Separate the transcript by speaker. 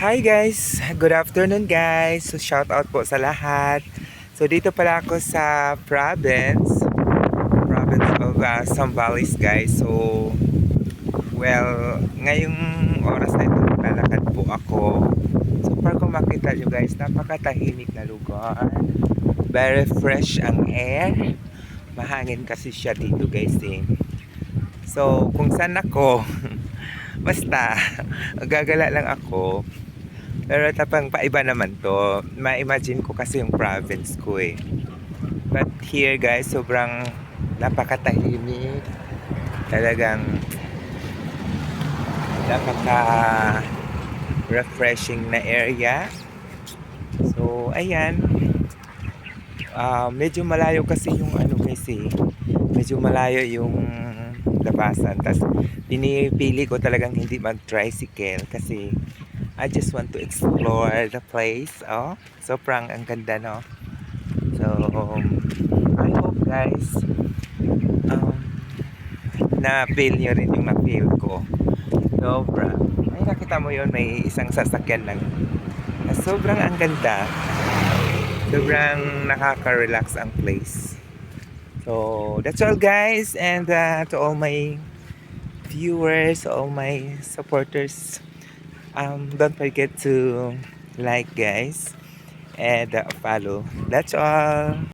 Speaker 1: Hi guys! Good afternoon guys! So shout out po sa lahat. So dito pala ako sa province of Zambales guys. So ngayong oras na ito maglalakad po ako. So para kung makita nyo guys, napakatahimik na lugar. Very fresh ang air. Mahangin kasi siya dito guys eh. So kung saan ako, basta gagala lang ako. Pero tapang paiba naman to. Ma-imagine ko kasi yung province ko eh. But here guys, sobrang napakatahimik. Talagang napaka-refreshing na area. So, ayan. Medyo malayo kasi yung ano guys eh. Medyo malayo yung labasan. Tapos, pinipili ko talagang hindi mag-tricycle kasi I just want to explore the place. Oh, sobrang ang ganda, no? So, I hope guys, na-feel nyo rin yung na-feel ko. Sobra. Ay, nakita mo yun, may isang sasakyan lang. Sobrang ang ganda. Sobrang nakaka-relax ang place. So, that's all guys. And to all my viewers, all my supporters, don't forget to like guys and follow. That's all.